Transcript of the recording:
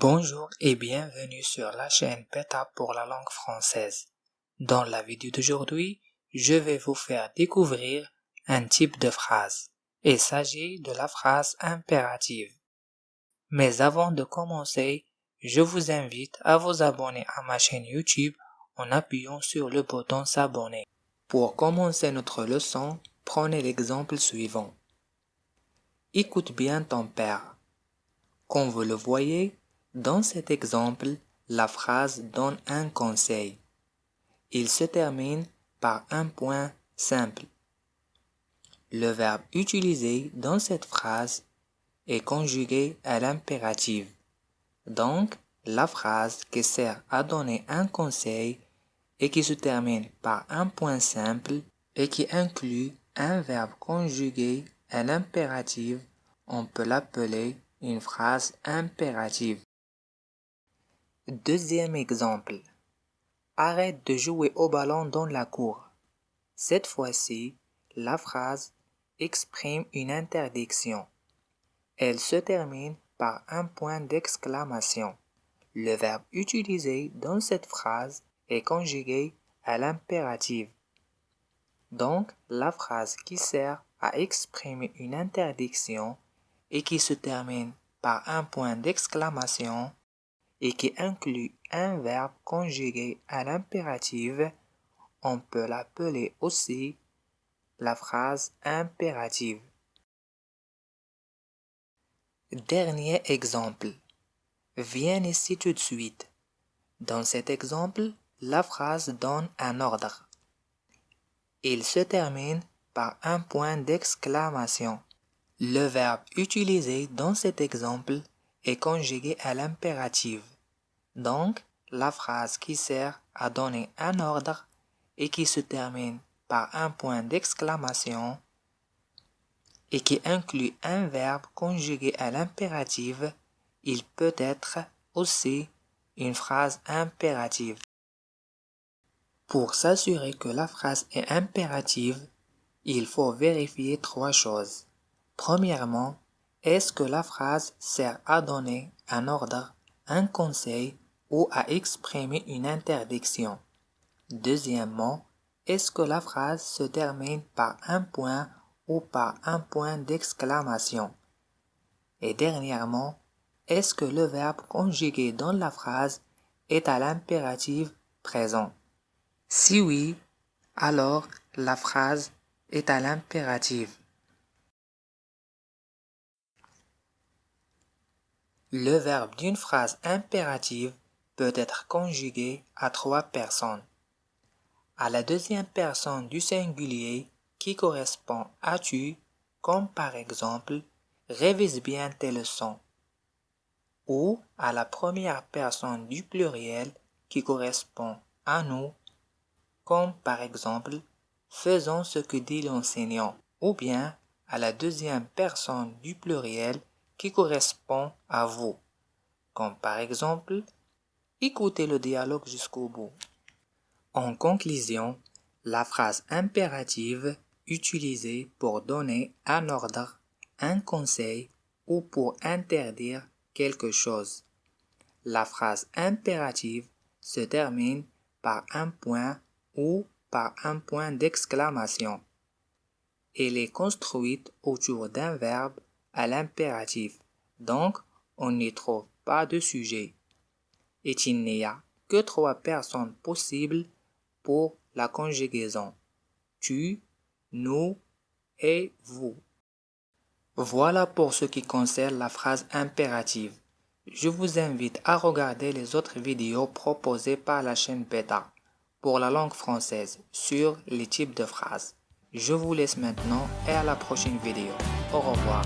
Bonjour et bienvenue sur la chaîne Beta pour la langue française. Dans la vidéo d'aujourd'hui, je vais vous faire découvrir un type de phrase. Il s'agit de la phrase impérative. Mais avant de commencer, je vous invite à vous abonner à ma chaîne YouTube en appuyant sur le bouton s'abonner. Pour commencer notre leçon, prenez l'exemple suivant. Écoute bien ton père. Comme vous le voyez, dans cet exemple, la phrase donne un conseil. Il se termine par un point simple. Le verbe utilisé dans cette phrase est conjugué à l'impératif. Donc, la phrase qui sert à donner un conseil et qui se termine par un point simple et qui inclut un verbe conjugué à l'impératif, on peut l'appeler une phrase impérative. Deuxième exemple. Arrête de jouer au ballon dans la cour. Cette fois-ci, la phrase exprime une interdiction. Elle se termine par un point d'exclamation. Le verbe utilisé dans cette phrase est conjugué à l'impératif. Donc, la phrase qui sert à exprimer une interdiction et qui se termine par un point d'exclamation et qui inclut un verbe conjugué à l'impératif, on peut l'appeler aussi la phrase impérative. Dernier exemple. Viens ici tout de suite. Dans cet exemple, la phrase donne un ordre. Il se termine par un point d'exclamation. Le verbe utilisé dans cet exemple est conjugué à l'impératif. Donc, la phrase qui sert à donner un ordre et qui se termine par un point d'exclamation et qui inclut un verbe conjugué à l'impératif, il peut être aussi une phrase impérative. Pour s'assurer que la phrase est impérative, il faut vérifier trois choses. Premièrement, est-ce que la phrase sert à donner un ordre, un conseil ou à exprimer une interdiction? Deuxièmement, est-ce que la phrase se termine par un point ou par un point d'exclamation? Et dernièrement, est-ce que le verbe conjugué dans la phrase est à l'impératif présent? Si oui, alors la phrase est à l'impératif. Le verbe d'une phrase impérative peut être conjugué à trois personnes. À la deuxième personne du singulier qui correspond à tu, comme par exemple « révise bien tes leçons » ou à la première personne du pluriel qui correspond à nous, comme par exemple « faisons ce que dit l'enseignant » ou bien à la deuxième personne du pluriel qui correspond à vous, comme par exemple « écoutez le dialogue jusqu'au bout ». En conclusion, la phrase impérative utilisée pour donner un ordre, un conseil ou pour interdire quelque chose. La phrase impérative se termine par un point ou par un point d'exclamation. Elle est construite autour d'un verbe à l'impératif, donc on n'y trouve pas de sujet. Et il n'y a que trois personnes possibles pour la conjugaison. Tu, nous et vous. Voilà pour ce qui concerne la phrase impérative. Je vous invite à regarder les autres vidéos proposées par la chaîne Beta pour la langue française sur les types de phrases. Je vous laisse maintenant et à la prochaine vidéo. Au revoir.